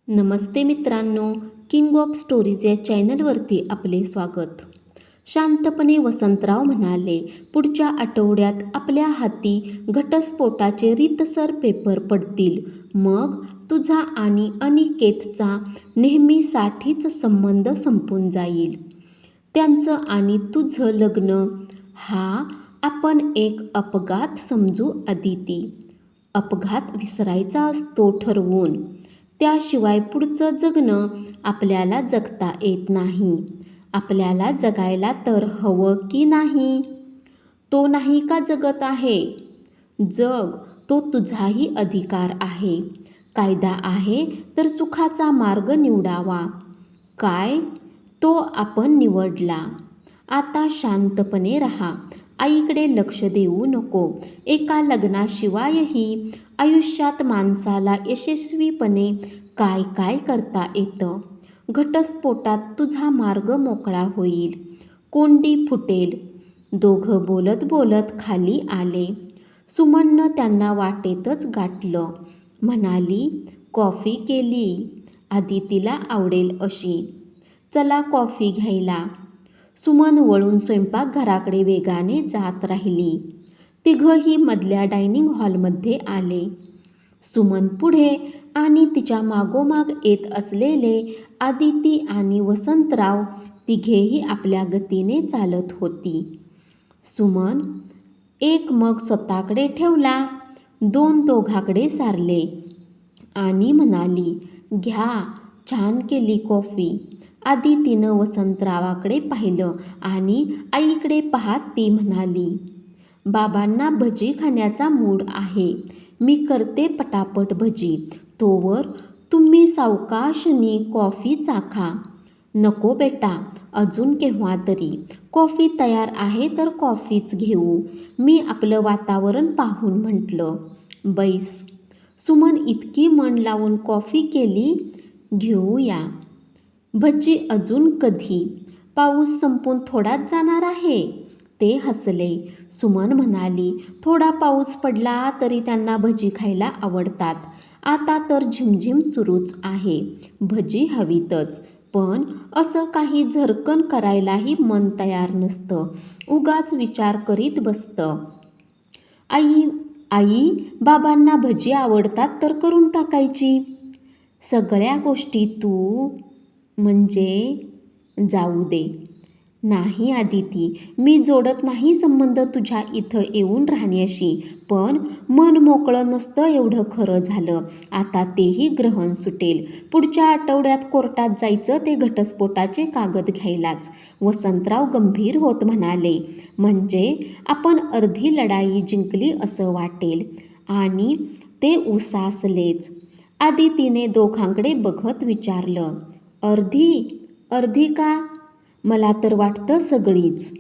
नमस्ते मित्रांनो, king of stories या चॅनलवरती आपले स्वागत. शांतपणे वसंतराव म्हणाले, पुढच्या आठवड्यात आपल्या हाती घटस्फोटाचे रीतसर पेपर पडतील. मग तुझा आणि अनिकेतचा नेहमीसाठीच संबंध संपून जाईल. त्यांचं आणि तुझं लग्न हा आपण एक अपघात समजू अदिती. अपघात विसरायचा असतो ठरवून. त्याशिवाय पुढचं जगणं आपल्याला जगता येत नाही. आपल्याला जगायला तर हवं की नाही? तो नाही का जगत आहे? जग, तो तुझाही अधिकार आहे. कायदा आहे तर सुखाचा मार्ग निवडावा. काय? तो आपण निवडला. आता शांतपणे राहा. आईकडे लक्ष देऊ नको. एका लग्नाशिवायही आयुष्यात माणसाला यशस्वीपणे काय काय करता येतं. घटस्फोटात तुझा मार्ग मोकळा होईल. कोंडी फुटेल. दोघं बोलत बोलत खाली आले. सुमननं त्यांना वाटेतच गाठलं. म्हणाली, कॉफी केली. आदितीला आवडेल अशी. चला कॉफी घ्यायला. सुमन वळून स्वयंपाकघराकडे वेगाने जात राहिली. तिघंही मधल्या डायनिंग हॉलमध्ये आले. सुमन पुढे आणि तिच्या मागोमाग येत असलेले आदिती आणि वसंतराव तिघेही आपल्या गतीने चालत होती. सुमन एक मग स्वतःकडे ठेवला, दोन दोघाकडे सारले आणि म्हणाली, घ्या, छान केली कॉफी. आदितीनं वसंतरावाकडे पाहिलं आणि आईकडे पाहत ती म्हणाली, बाबांना भजी खाण्याचा मूड आहे. मी करते पटापट भजी. तोवर तुम्ही सावकाशनी कॉफी चाखा. नको बेटा, अजून केव्हा तरी. कॉफी तयार आहे तर कॉफीच घेऊ. मी आपलं वातावरण पाहून म्हटलं. बैस. सुमन इतकी मन लावून कॉफी केली. घेऊया. भजी अजून कधी? पाऊस संपून थोडाच जाणार आहे. ते हसले. सुमन म्हणाली, थोडा पाऊस पडला तरी त्यांना भजी खायला आवडतात. आता तर झिमझिम सुरूच आहे. भजी हवीतच. पण असं काही झरकन करायलाही मन तयार नसतं. उगाच विचार करीत बसतं. आई आई बाबांना भजी आवडतात तर करून टाकायची. सगळ्या गोष्टी तू म्हणजे जाऊ दे. नाही आदिती, मी जोडत नाही संबंध तुझ्या इथं येऊन राहण्याशी. पण मन मोकळं नसतं एवढं खरं झालं. आता तेही ग्रहण सुटेल. पुढच्या आठवड्यात कोर्टात जायचं ते घटस्फोटाचे कागद घ्यायलाच. वसंतराव गंभीर होत म्हणाले, म्हणजे आपण अर्धी लढाई जिंकली असं वाटेल. आणि ते उसासलेच. आदितीने दोघांकडे बघत विचारलं, अर्धी? अर्धी का? मला तर वाटतं सगळीच.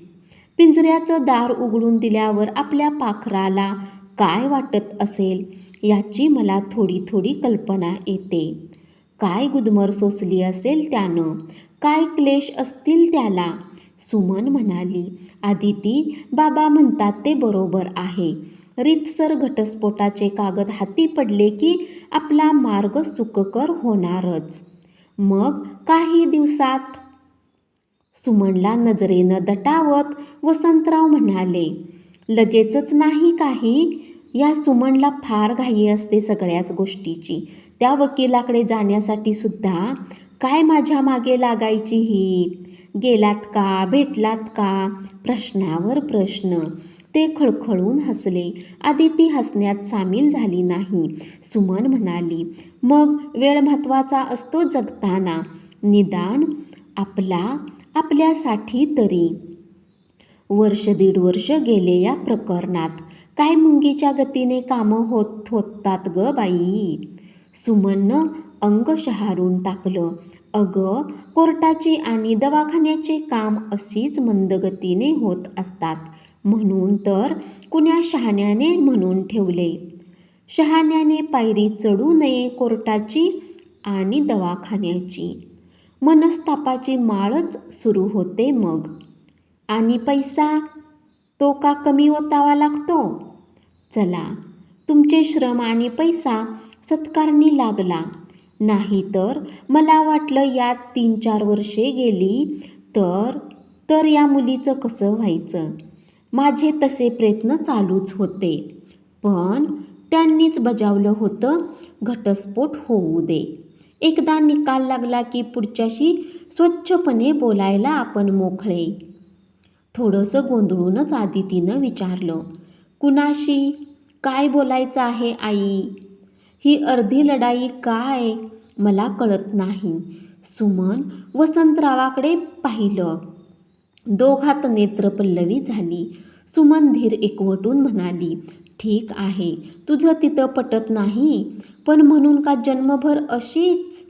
पिंजऱ्याचं दार उघडून दिल्यावर आपल्या पाखराला काय वाटत असेल याची मला थोडी थोडी कल्पना येते. काय गुदमर सोसली असेल त्यानं, काय क्लेश असतील त्याला. सुमन म्हणाली, आदिती बाबा म्हणतात ते बरोबर आहे. रीतसर घटस्फोटाचे कागद हाती पडले की आपला मार्ग सुखकर होणारच. मग काही दिवसात. सुमनला नजरेनं दटावत वसंतराव म्हणाले, लगेचच नाही काही. या सुमनला फार घाई असते सगळ्याच गोष्टीची. त्या वकिलाकडे जाण्यासाठी सुद्धा काय माझ्या मागे लागायची ही. गेलात का, भेटलात का, प्रश्नावर प्रश्न. ते खळखळून हसले. आदिती हसण्यात सामील झाली नाही. सुमन म्हणाली, मग वेळ महत्त्वाचा असतो जगताना. निदान आपल्यासाठी तरी. वर्ष दीड वर्ष गेले या प्रकरणात. काय मुंगीच्या गतीने कामं होतात ग बाई. सुमननं अंग शहारून टाकलं. अगं, कोर्टाची आणि दवाखान्याचे काम अशीच मंदगतीने होत असतात. म्हणून तर कुण्या शहाण्याने म्हणून ठेवले, शहाण्याने पायरी चढू नये कोर्टाची आणि दवाखान्याची. मनस्तापाची माळच सुरू होते मग. आणि पैसा, तो का कमी ओतावा लागतो? चला, तुमचे श्रम आणि पैसा सत्कारणी लागला. नाहीतर मला वाटलं यात 3-4 वर्षे गेली तर तर या मुलीचं कसं व्हायचं. माझे तसे प्रयत्न चालूच होते. पण त्यांनीच बजावलं होतं, घटस्फोट होऊ दे. एकदा निकाल लागला की पुढच्याशी स्वच्छपणे बोलायला आपण मोकळे. थोडंसं गोंधळूनच आदितीनं विचारलं, कुणाशी? काय बोलायचं आहे आई? ही अर्धी लढाई काय मला कळत नाही. सुमन वसंतरावाकडे पाहिलं. दोघात नेत्रपल्लवी झाली. सुमन धीर एकवटून म्हणाली, ठीक आहे, तुझं तिथं पटत नाही, पण म्हणून का जन्मभर अशीच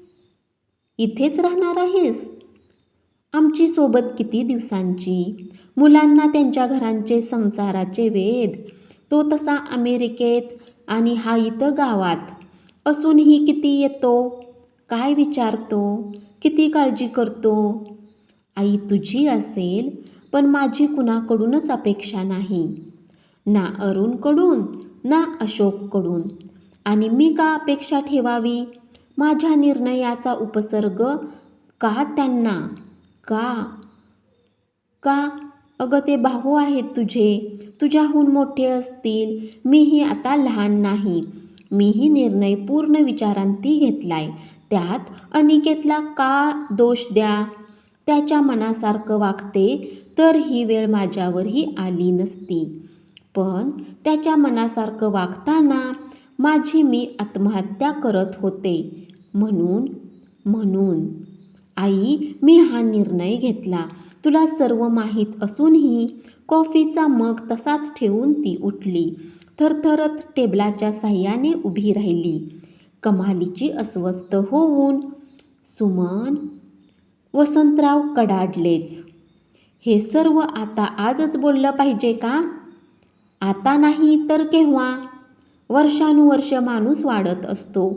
इथेच राहणार आहेस? आमची सोबत किती दिवसांची? मुलांना त्यांच्या घरांचे संसाराचे वेध. तो तसा अमेरिकेत आणि हा इथं गावात असूनही किती येतो, काय विचारतो, किती काळजी करतो. आई तुझी असेल, पण माझी कुणाकडूनच अपेक्षा नाही. ना अरुणकडून ना अशोककडून. आणि मी का अपेक्षा ठेवावी? माझ्या निर्णयाचा उपसर्ग का त्यांना? का? का? अगं ते भाऊ आहेत तुझे, तुझ्याहून मोठे असतील. मीही आता लहान नाही. मीही निर्णय पूर्ण विचारांती घेतलाय. त्यात अनिकेतला का दोष द्या? त्याच्या मनासारखं वागते तर ही वेळ माझ्यावरही आली नसती. पण त्याच्या मनासारखं वागताना माझी मी आत्महत्या करत होते. म्हणून आई मी हा निर्णय घेतला. तुला सर्व माहीत असूनही. कॉफीचा मग तसाच ठेवून ती उठली. थरथरत टेबलाच्या साह्याने उभी राहिली. कमालीची अस्वस्थ होऊन, सुमन. वसंतराव कडाडलेच. हे सर्व आता आजच बोललं पाहिजे का? आता नाही तर केव्हा? वर्षानुवर्ष माणूस वाढत असतो.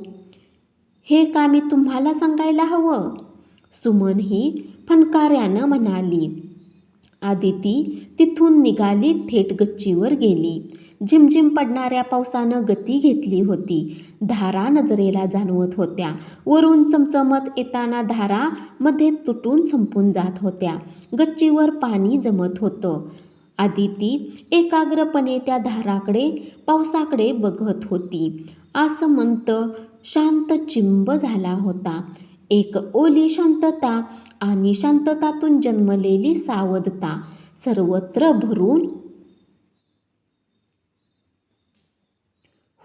हे का मी तुम्हाला सांगायला हवं? सुमन ही फणकाऱ्यानं म्हणाली. आदिती तिथून निघाली, थेट गच्चीवर गेली. झिमझिम पडणाऱ्या पावसानं गती घेतली होती. धारा नजरेला जाणवत होत्या. वरून चमचमत येताना धारा मध्ये तुटून संपून जात होत्या. गच्चीवर पाणी जमत होतं. आदिती एकाग्रपणे त्या धाराकडे, पावसाकडे बघत होती. आसमंत शांत चिंब झाला होता. एक ओली शांतता आणि शांततातून जन्मलेली सावधता सर्वत्र भरून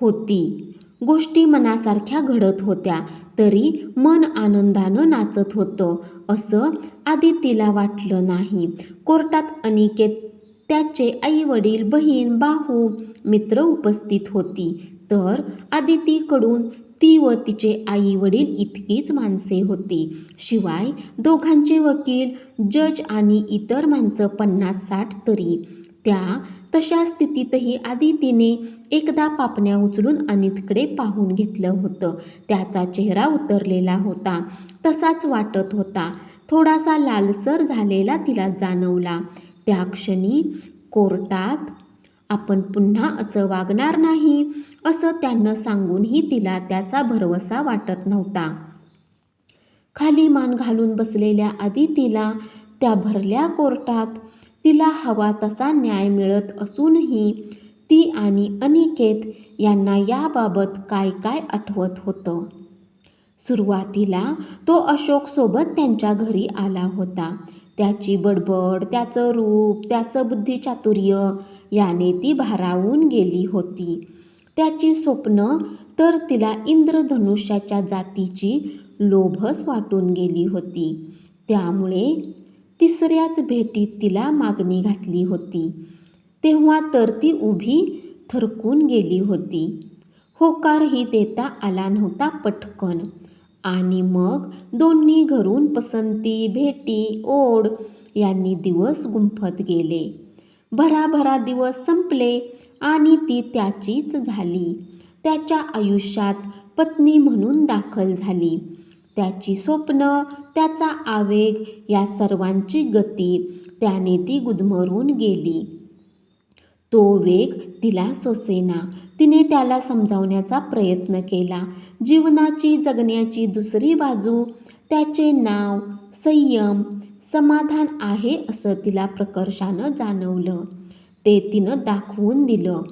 होती. गोष्टी मनासारख्या घडत होत्या, तरी मन आनंदानं नाचत होतं असं आदितीला वाटलं नाही. कोर्टात अनिकेत, त्याचे आई वडील, बहीण, भाऊ, मित्र उपस्थित होती, तर आदितीकडून ती व तिचे आई वडील इतकीच माणसे होती. शिवाय दोघांचे वकील, जज आणि इतर माणसं 50-60 तरी. त्या तशा स्थितीतही आदितीने एकदा पापण्या उचलून अनितकडे पाहून घेतलं होतं. त्याचा चेहरा उतरलेला होता, तसाच वाटत होता. थोडासा लालसर झालेला तिला जाणवला. त्या क्षणी कोर्टात आपण पुन्हा असं वागणार नाही असं त्यानं सांगूनही तिला त्याचा भरवसा वाटत नव्हता. खाली मान घालून बसलेल्या आदितीला त्या भरल्या कोर्टात तिला हवा तसा न्याय मिळत असूनही ती आणि अनिकेत यांना याबाबत काय काय आठवत होतं. सुरुवातीला तो अशोकसोबत त्यांच्या घरी आला होता. त्याची बडबड, त्याचं रूप, त्याचं बुद्धिचातुर्य याने ती भारावून गेली होती. त्याची स्वप्न तर तिला इंद्रधनुष्याच्या जातीची लोभस वाटून गेली होती. त्यामुळे तिसऱ्याच भेटीत तिला मागणी घातली होती, तेव्हा तर ती उभी थरकून गेली होती. होकारही देता आला नव्हता पटकन. आणि मग दोन्ही घरून पसंती, भेटी, ओढ यांनी दिवस गुंफत गेले. भराभरा दिवस संपले आणि ती त्याचीच झाली. त्याच्या आयुष्यात पत्नी म्हणून दाखल झाली. त्याची स्वप्न, त्याचा आवेग या सर्वांची गती त्याने ती गुदमरून गेली. तो वेग तिला सोसेना. तिने त्याला समजावण्याचा प्रयत्न केला. जीवनाची जगण्याची दुसरी बाजू, त्याचे नाव संयम, समाधान आहे असं तिला प्रकर्षानं जाणवलं. ते तिनं दाखवून दिलं.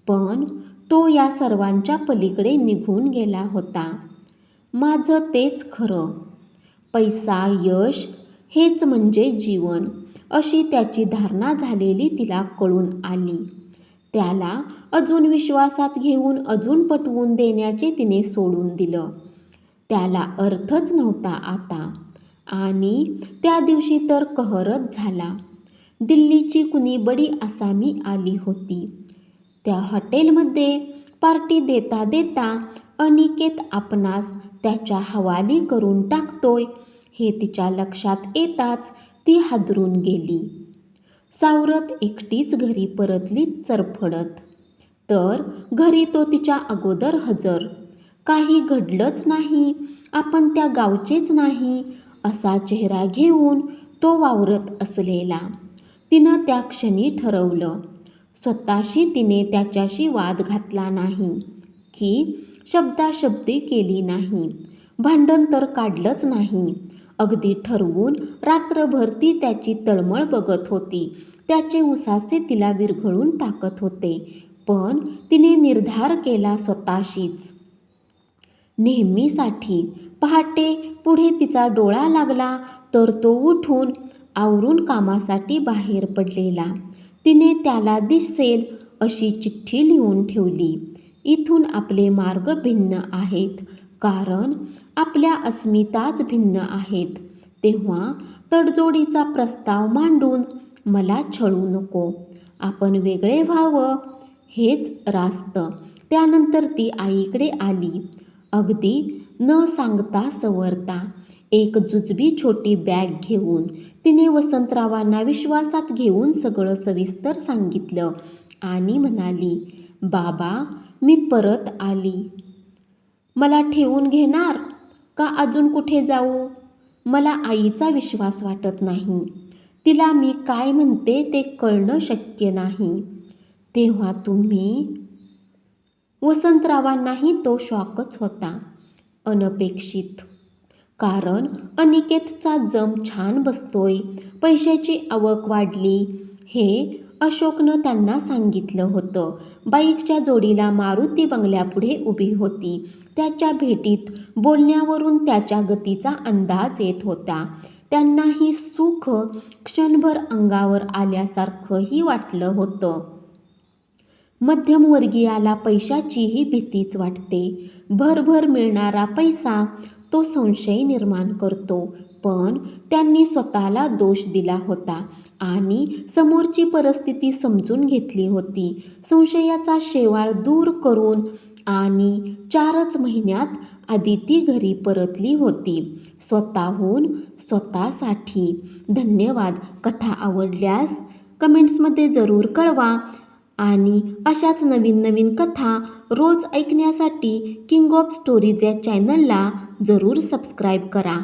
पण तो या सर्वांच्या पलीकडे निघून गेला होता. माझं तेच खरं. पैसा, यश हेच म्हणजे जीवन, अशी त्याची धारणा झालेली तिला कळून आली. त्याला अजून विश्वासात घेऊन अजून पटवून देण्याचे तिने सोडून दिलं. त्याला अर्थच नव्हता आता. आणि त्या दिवशी तर कहरच झाला. दिल्लीची कुणी बडी आसामी आली होती. त्या हॉटेलमध्ये पार्टी देता देता अनिकेत आपणास त्याच्या हवाली करून टाकतोय हे तिच्या लक्षात येताच ती हादरून गेली. सावरत एकटीच घरी परतली चरफडत. तर घरी तो तिच्या अगोदर हजर. काही घडलंच नाही, आपण त्या गावचेच नाही असा चेहरा घेऊन तो वावरत असलेला. तिनं त्या क्षणी ठरवलं. स्वतःशी तिने त्याच्याशी वाद घातला नाही की शब्दाशब्दी केली नाही, भांडण तर काढलंच नाही. अगदी ठरवून रात्रभर ती त्याची तळमळ बघत होती. त्याचे उसासे तिला विरघळून टाकत होते. पण तिने निर्धार केला स्वतःशीच. नेहमीसाठी. पहाटे पुढे तिचा डोळा लागला तर तो उठून आवरून कामासाठी बाहेर पडलेला. तिने त्याला दिसेल अशी चिठ्ठी लिहून ठेवली. इथून आपले मार्ग भिन्न आहेत, कारण आपल्या अस्मिताच भिन्न आहेत. तेव्हा तडजोडीचा प्रस्ताव मांडून मला छळू नको. आपण वेगळे व्हावं हेच रास्त. त्यानंतर ती आईकडे आली. अगदी न सांगता सवरता एक जुजबी छोटी बॅग घेऊन तिने वसंतरावांना विश्वासात घेऊन सगळं सविस्तर सांगितलं आणि म्हणाली, बाबा मी परत आली. मला ठेवून घेणार का अजून कुठे जाऊ? मला आईचा विश्वास वाटत नाही. तिला मी काय म्हणते ते कळणं शक्य नाही. तेव्हा तुम्ही. वसंतरावांनाही तो शॉकच होता. अनपेक्षित. कारण अनिकेतचा जम छान बसतोय, पैशाची आवक वाढली हे अशोकनं त्यांना सांगितलं होतं. बाईकच्या जोडीला मारुती बंगल्यापुढे उभी होती. त्याच्या भेटीत बोलण्यावरून त्याच्या गतीचा अंदाज येत होता. त्यांनाही सुख क्षणभर अंगावर आल्यासारखंही वाटलं होतं. मध्यमवर्गीयाला पैशाचीही भीतीच वाटते. भरभर मिळणारा पैसा तो संशय निर्माण करतो. पण त्यांनी स्वतःला दोष दिला होता आणि समोरची परिस्थिती समजून घेतली होती. संशयाचा शेवाळ दूर करून आणि 4च महिन्यात आदिती घरी परतली होती. स्वतःहून स्वतःसाठी. धन्यवाद. कथा आवडल्यास कमेंट्समध्ये जरूर कळवा आणि अशाच नवीन नवीन कथा रोज ऐकण्यासाठी किंग ऑफ स्टोरीज या चॅनलला जरूर सबस्क्राईब करा.